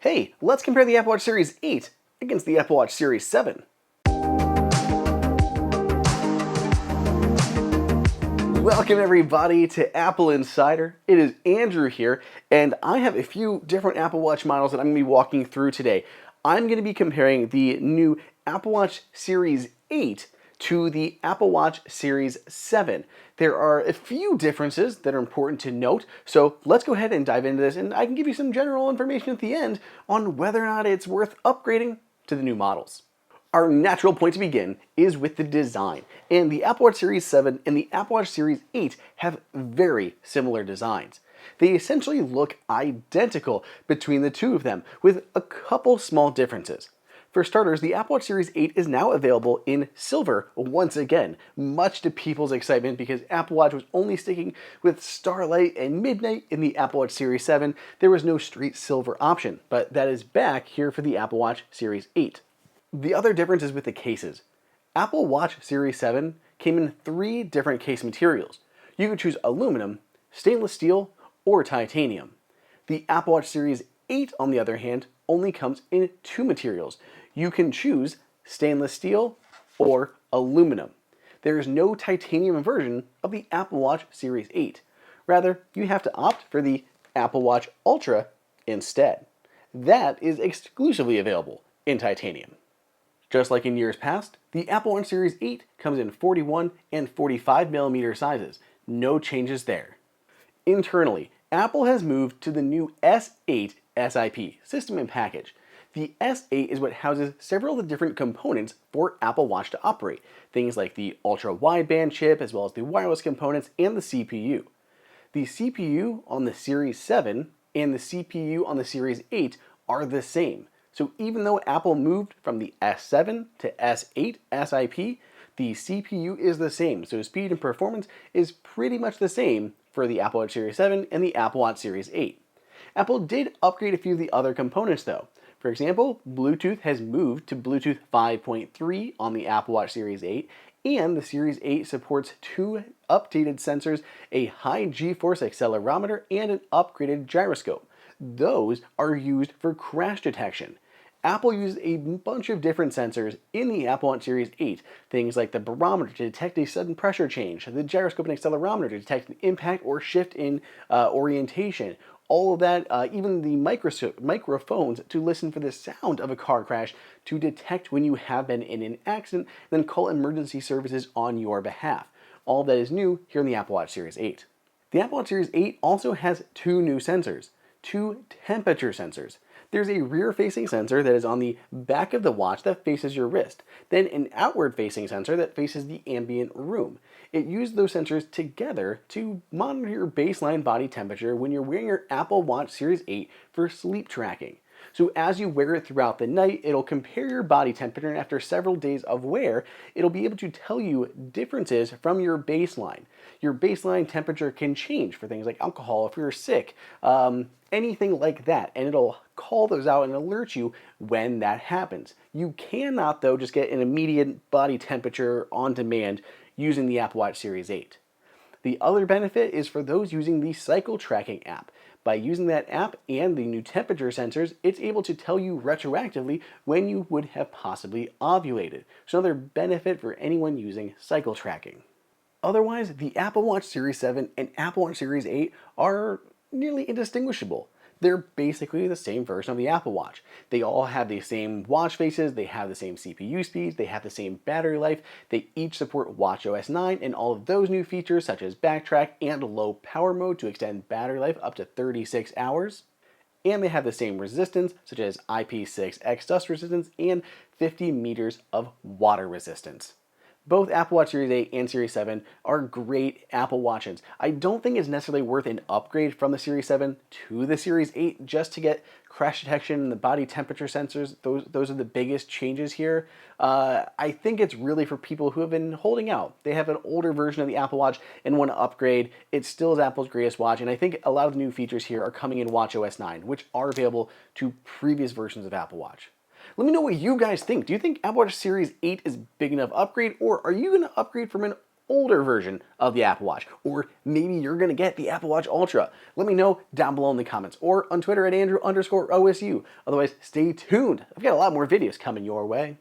Hey, let's compare the Apple Watch Series 8 against the Apple Watch Series 7. Welcome everybody to Apple Insider. It is Andrew here, and I have a few different Apple Watch models that I'm going to be walking through today. I'm going to be comparing the new Apple Watch Series 8 to the Apple Watch Series 7. There are a few differences that are important to note, so let's go ahead and dive into this, and I can give you some general information at the end on whether or not it's worth upgrading to the new models. Our natural point to begin is with the design, and the Apple Watch Series 7 and the Apple Watch Series 8 have very similar designs. They essentially look identical between the two of them, with a couple small differences. For starters, the Apple Watch Series 8 is now available in silver once again, much to people's excitement because Apple Watch was only sticking with Starlight and Midnight in the Apple Watch Series 7. There was no straight silver option, but that is back here for the Apple Watch Series 8. The other difference is with the cases. Apple Watch Series 7 came in 3 different case materials. You could choose aluminum, stainless steel, or titanium. The Apple Watch Series 8, on the other hand, only comes in 2 materials. You can choose stainless steel or aluminum. There is no titanium version of the Apple Watch Series 8. Rather, you have to opt for the Apple Watch Ultra instead. That is exclusively available in titanium. Just like in years past, the Apple Watch Series 8 comes in 41 and 45mm sizes. No changes there. Internally, Apple has moved to the new S8 SiP system and package. The S8 is what houses several of the different components for Apple Watch to operate, things like the ultra-wideband chip as well as the wireless components and the CPU. The CPU on the Series 7 and the CPU on the Series 8 are the same. So even though Apple moved from the S7 to S8 SiP, the CPU is the same. So speed and performance is pretty much the same for the Apple Watch Series 7 and the Apple Watch Series 8. Apple did upgrade a few of the other components though. For example, Bluetooth has moved to Bluetooth 5.3 on the Apple Watch Series 8, and the Series 8 supports 2 updated sensors, a high G-force accelerometer, and an upgraded gyroscope. Those are used for crash detection. Apple used a bunch of different sensors in the Apple Watch Series 8, things like the barometer to detect a sudden pressure change, the gyroscope and accelerometer to detect an impact or shift in orientation. All of that, even the microphones to listen for the sound of a car crash to detect when you have been in an accident, then call emergency services on your behalf. All of that is new here in the Apple Watch Series 8. The Apple Watch Series 8 also has 2 new sensors, 2 temperature sensors. There's a rear-facing sensor that is on the back of the watch that faces your wrist, then an outward-facing sensor that faces the ambient room. It uses those sensors together to monitor your baseline body temperature when you're wearing your Apple Watch Series 8 for sleep tracking. So as you wear it throughout the night, it'll compare your body temperature, and after several days of wear, it'll be able to tell you differences from your baseline. Your baseline temperature can change for things like alcohol, if you're sick, anything like that, and it'll call those out and alert you when that happens. You cannot, though, just get an immediate body temperature on demand using the Apple Watch Series 8. The other benefit is for those using the cycle tracking app. By using that app and the new temperature sensors, it's able to tell you retroactively when you would have possibly ovulated. So another benefit for anyone using cycle tracking. Otherwise, the Apple Watch Series 7 and Apple Watch Series 8 are nearly indistinguishable. They're basically the same version of the Apple Watch. They all have the same watch faces, they have the same CPU speeds, they have the same battery life, they each support watchOS 9 and all of those new features such as backtrack and low power mode to extend battery life up to 36 hours. And they have the same resistance such as IP6X dust resistance and 50 meters of water resistance. Both Apple Watch Series 8 and Series 7 are great Apple Watches. I don't think it's necessarily worth an upgrade from the Series 7 to the Series 8 just to get crash detection and the body temperature sensors. Those are the biggest changes here. I think it's really for people who have been holding out. They have an older version of the Apple Watch and want to upgrade. It still is Apple's greatest watch, and I think a lot of the new features here are coming in watchOS 9, which are available to previous versions of Apple Watch. Let me know what you guys think. Do you think Apple Watch Series 8 is a big enough upgrade, or are you going to upgrade from an older version of the Apple Watch, or maybe you're going to get the Apple Watch Ultra. Let me know down below in the comments, or on Twitter at Andrew_OSU. Otherwise, stay tuned. I've got a lot more videos coming your way.